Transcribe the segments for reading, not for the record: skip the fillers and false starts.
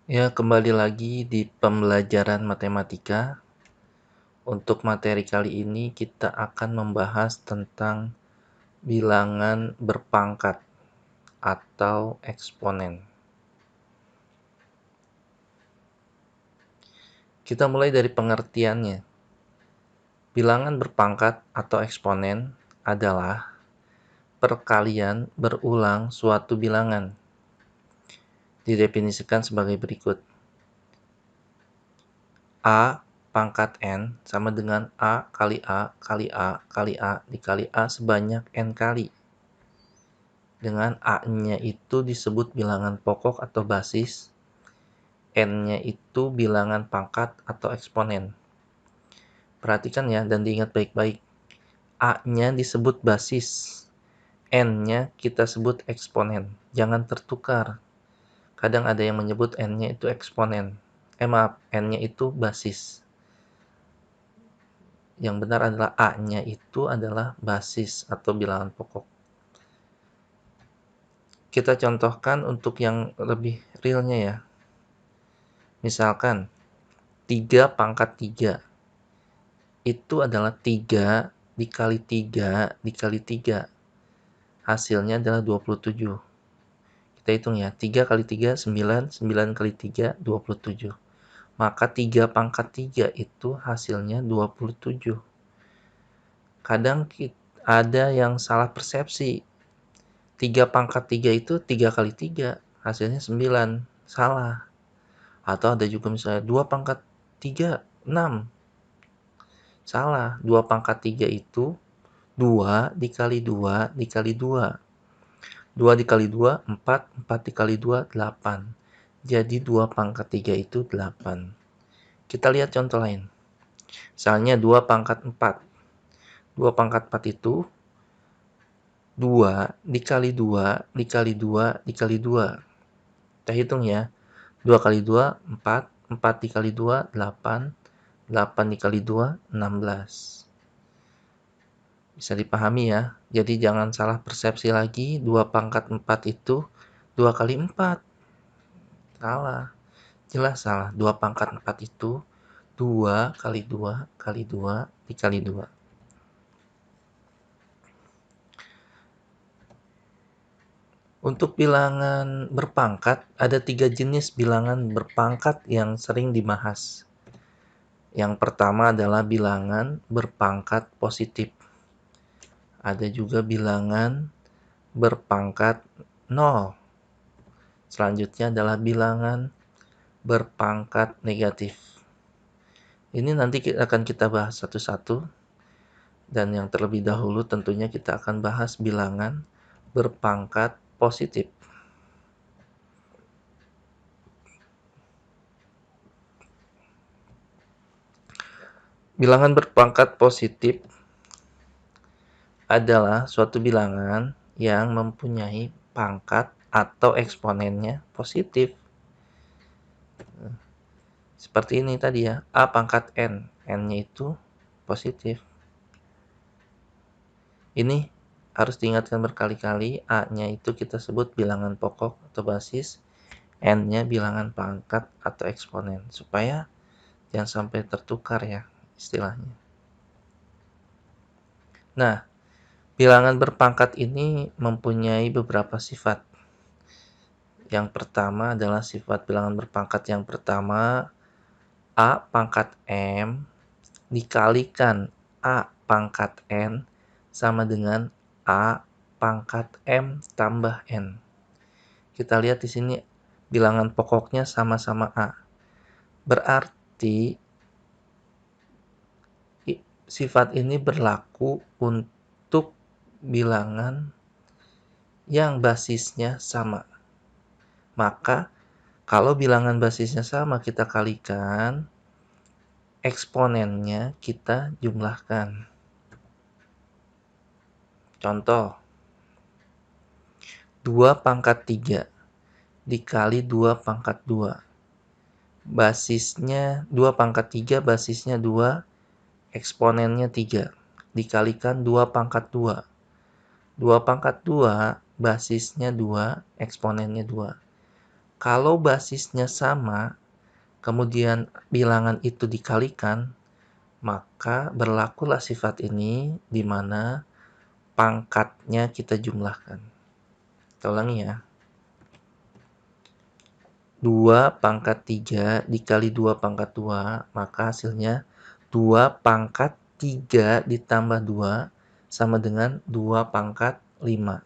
Ya, kembali lagi di pembelajaran matematika. Untuk materi kali ini kita akan membahas tentang bilangan berpangkat atau eksponen. Kita mulai dari pengertiannya. Bilangan berpangkat atau eksponen adalah perkalian berulang suatu bilangan. Didefinisikan sebagai berikut. A pangkat N sama dengan A kali A kali A kali A dikali A sebanyak N kali. Dengan A-nya itu disebut bilangan pokok atau basis, N-nya itu bilangan pangkat atau eksponen. Perhatikan ya dan diingat baik-baik. A-nya disebut basis, N-nya kita sebut eksponen. Jangan tertukar. Kadang ada yang menyebut N-nya itu eksponen. N-nya itu basis. Yang benar adalah A-nya itu adalah basis atau bilangan pokok. Kita contohkan untuk yang lebih realnya ya. Misalkan 3 pangkat 3 itu adalah 3 dikali 3 dikali 3. Hasilnya adalah 27. Kita hitung ya, 3 kali 3, 9, 9 kali 3, 27. Maka 3 pangkat 3 itu hasilnya 27. Kadang ada yang salah persepsi. 3 pangkat 3 itu 3 kali 3, hasilnya 9. Salah. Atau ada juga misalnya 2 pangkat 3, 6. Salah. 2 pangkat 3 itu 2 dikali 2 dikali 2. 2 dikali 2, 4. 4 dikali 2, 8. Jadi 2 pangkat 3 itu 8. Kita lihat contoh lain. Misalnya 2 pangkat 4. 2 pangkat 4 itu 2 dikali 2 dikali 2 dikali 2. Kita hitung ya. 2 kali 2, 4. 4 dikali 2, 8. 8 dikali 2, 16. Bisa dipahami ya. Jadi jangan salah persepsi lagi. 2 pangkat 4 itu 2 kali 4. Salah. Jelas salah. 2 pangkat 4 itu 2 kali 2 kali 2 dikali 2. Untuk bilangan berpangkat, ada 3 jenis bilangan berpangkat yang sering dibahas. Yang pertama adalah bilangan berpangkat positif. Ada juga bilangan berpangkat 0. Selanjutnya adalah bilangan berpangkat negatif. Ini nanti akan kita bahas satu-satu. Dan yang terlebih dahulu tentunya kita akan bahas bilangan berpangkat positif. Bilangan berpangkat positif adalah suatu bilangan yang mempunyai pangkat atau eksponennya positif. Seperti ini tadi ya, A pangkat N. N-nya itu positif. Ini harus diingatkan berkali-kali, A-nya itu kita sebut bilangan pokok atau basis, N-nya bilangan pangkat atau eksponen. Supaya jangan sampai tertukar ya istilahnya. Nah, bilangan berpangkat ini mempunyai beberapa sifat. Yang pertama adalah sifat bilangan berpangkat yang pertama, A pangkat M dikalikan A pangkat N sama dengan A pangkat M tambah N. Kita lihat di sini bilangan pokoknya sama-sama A. Berarti sifat ini berlaku untuk bilangan yang basisnya sama. Maka kalau bilangan basisnya sama kita kalikan, eksponennya kita jumlahkan. Contoh, 2 pangkat 3 dikali 2 pangkat 2. Basisnya 2 pangkat 3, basisnya 2, eksponennya 3. Dikalikan 2 pangkat 2. 2 pangkat 2, basisnya 2, eksponennya 2. Kalau basisnya sama, kemudian bilangan itu dikalikan, maka berlakulah sifat ini di mana pangkatnya kita jumlahkan. Kita ulangi ya. 2 pangkat 3 dikali 2 pangkat 2, maka hasilnya 2 pangkat 3 ditambah 2 sama dengan 2 pangkat 5.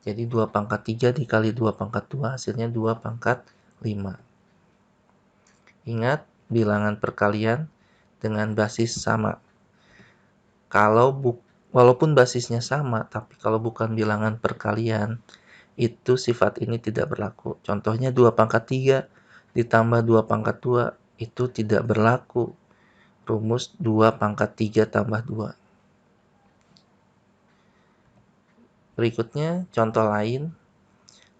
Jadi 2 pangkat 3 dikali 2 pangkat 2 hasilnya 2 pangkat 5. Ingat, bilangan perkalian dengan basis sama. Walaupun basisnya sama, tapi kalau bukan bilangan perkalian, itu sifat ini tidak berlaku. Contohnya 2 pangkat 3 ditambah 2 pangkat 2, itu tidak berlaku. Rumus 2 pangkat 3 tambah 2. Berikutnya, contoh lain.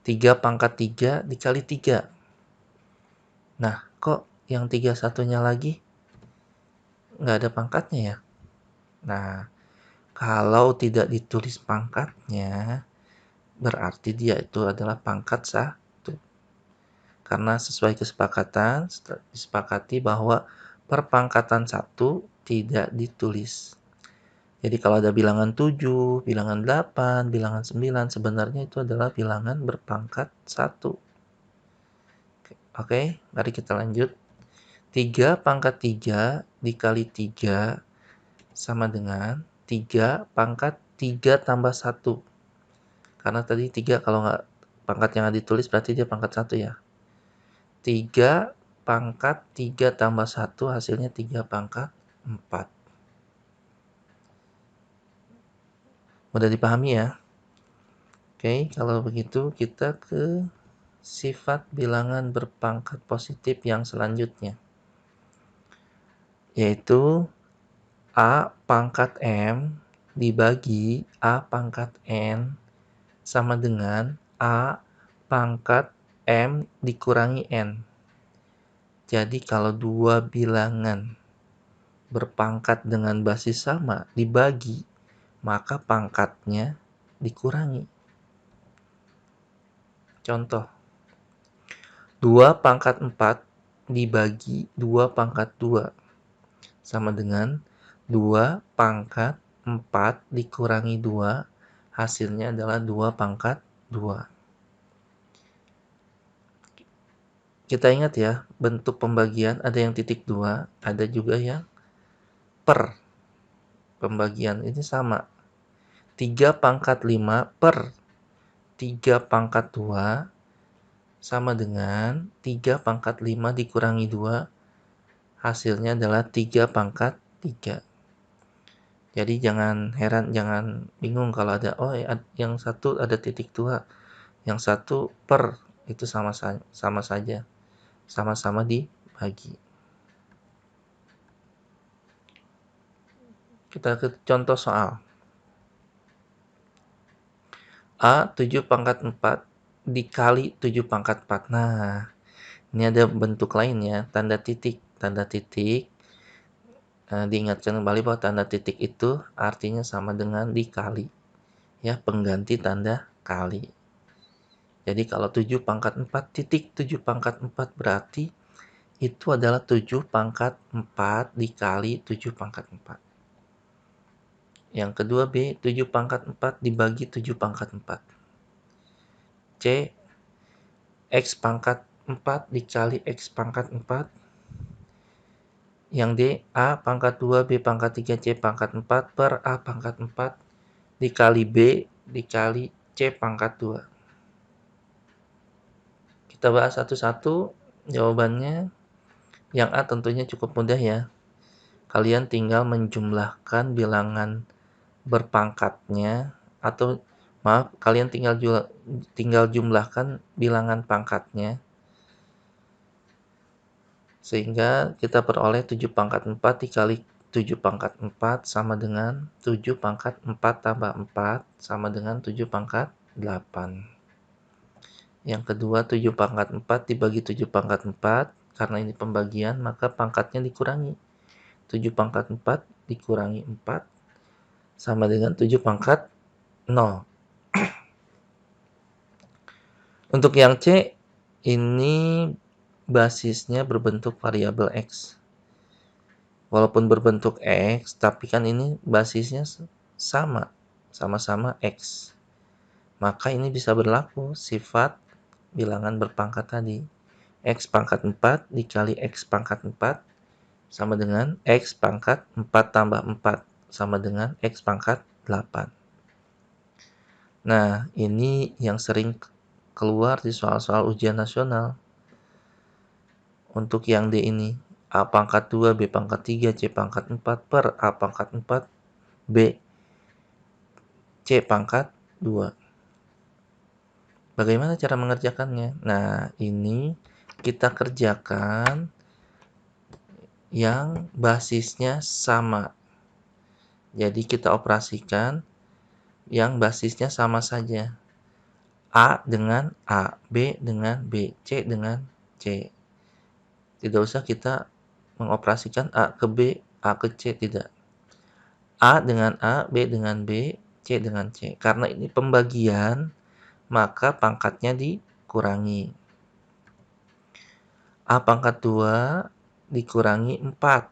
3 pangkat 3 dikali 3. Nah, kok yang 3 satunya lagi nggak ada pangkatnya ya? Nah, kalau tidak ditulis pangkatnya, berarti dia itu adalah pangkat 1. Karena sesuai kesepakatan, disepakati bahwa perpangkatan 1 tidak ditulis. Jadi kalau ada bilangan 7, bilangan 8, bilangan 9, sebenarnya itu adalah bilangan berpangkat 1. Oke, mari kita lanjut. 3 pangkat 3 dikali 3 sama dengan 3 pangkat 3 tambah 1. Karena tadi 3 kalau nggak pangkatnya nggak ditulis berarti dia pangkat 1 ya. 3 pangkat 3 tambah 1 hasilnya 3 pangkat 4. Mudah dipahami ya? Oke, kalau begitu kita ke sifat bilangan berpangkat positif yang selanjutnya. Yaitu A pangkat M dibagi A pangkat N sama dengan A pangkat M dikurangi N. Jadi kalau dua bilangan berpangkat dengan basis sama dibagi, maka pangkatnya dikurangi. Contoh, 2 pangkat 4 dibagi 2 pangkat 2 sama dengan 2 pangkat 4 dikurangi 2, hasilnya adalah 2 pangkat 2. Kita ingat ya, bentuk pembagian ada yang titik 2, ada juga yang per. Pembagian ini sama. 3 pangkat 5 per 3 pangkat 2 sama dengan 3 pangkat 5 dikurangi 2, hasilnya adalah 3 pangkat 3. Jadi jangan heran, jangan bingung kalau ada, yang satu ada titik 2, yang satu per, itu sama saja. Sama-sama dibagi. Kita ke contoh soal. A 7 pangkat 4 dikali 7 pangkat 4. Nah, ini ada bentuk lain ya, tanda titik. Tanda titik, diingatkan kembali bahwa tanda titik itu artinya sama dengan dikali. Ya, pengganti tanda kali. Jadi kalau 7 pangkat 4 titik 7 pangkat 4 berarti itu adalah 7 pangkat 4 dikali 7 pangkat 4. Yang kedua B, 7 pangkat 4 dibagi 7 pangkat 4. C, X pangkat 4 dikali X pangkat 4. Yang D, A pangkat 2, B pangkat 3, C pangkat 4 per A pangkat 4 dikali B dikali C pangkat 2. Kita bahas satu-satu jawabannya. Yang A tentunya cukup mudah ya. Kalian tinggal menjumlahkan bilangan berpangkatnya, atau maaf, kalian tinggal jumlahkan bilangan pangkatnya, sehingga kita peroleh 7 pangkat 4 dikali 7 pangkat 4 sama dengan 7 pangkat 4 tambah 4 sama dengan 7 pangkat 8. Yang kedua, 7 pangkat 4 dibagi 7 pangkat 4, karena ini pembagian maka pangkatnya dikurangi. 7 pangkat 4 dikurangi 4 sama dengan 7 pangkat 0. Untuk yang C, ini basisnya berbentuk variabel X. Walaupun berbentuk X, tapi kan ini basisnya sama-sama X. Maka ini bisa berlaku sifat bilangan berpangkat tadi. X pangkat 4 dikali X pangkat 4 sama dengan X pangkat 4 tambah 4 sama dengan X pangkat 8. Nah, ini yang sering keluar di soal-soal ujian nasional. Untuk yang D ini, A pangkat 2, B pangkat 3, C pangkat 4 per A pangkat 4, B, C pangkat 2. Bagaimana cara mengerjakannya? Nah, ini kita kerjakan yang basisnya sama. Jadi kita operasikan yang basisnya sama saja. A dengan A, B dengan B, C dengan C. Tidak usah kita mengoperasikan A ke B, A ke C, tidak. A dengan A, B dengan B, C dengan C. Karena ini pembagian, maka pangkatnya dikurangi. A pangkat 2 dikurangi 4.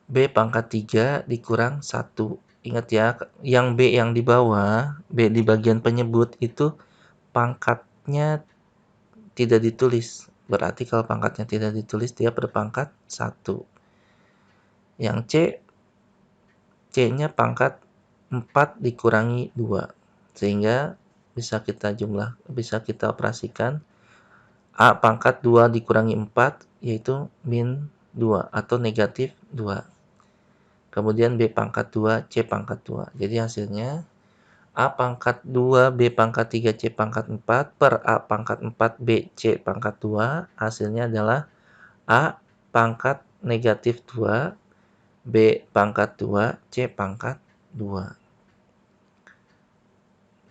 B pangkat 3 dikurang 1. Ingat ya, yang B yang di bawah, B di bagian penyebut itu pangkatnya tidak ditulis. Berarti kalau pangkatnya tidak ditulis, dia berpangkat 1. Yang C, C-nya pangkat 4 dikurangi 2. Sehingga bisa kita operasikan A pangkat 2 dikurangi 4, yaitu min 2 atau negatif 2. Kemudian B pangkat 2, C pangkat 2. Jadi hasilnya A pangkat 2, B pangkat 3, C pangkat 4 per A pangkat 4, B, C pangkat 2. Hasilnya adalah A pangkat negatif 2, B pangkat 2, C pangkat 2.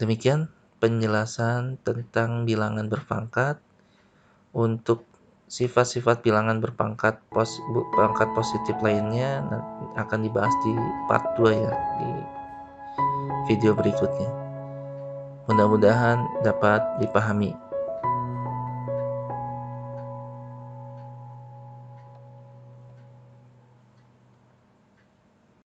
Demikian penjelasan tentang bilangan berpangkat. Untuk sifat-sifat bilangan berpangkat pangkat positif lainnya akan dibahas di part 2 ya, di video berikutnya. Mudah-mudahan dapat dipahami.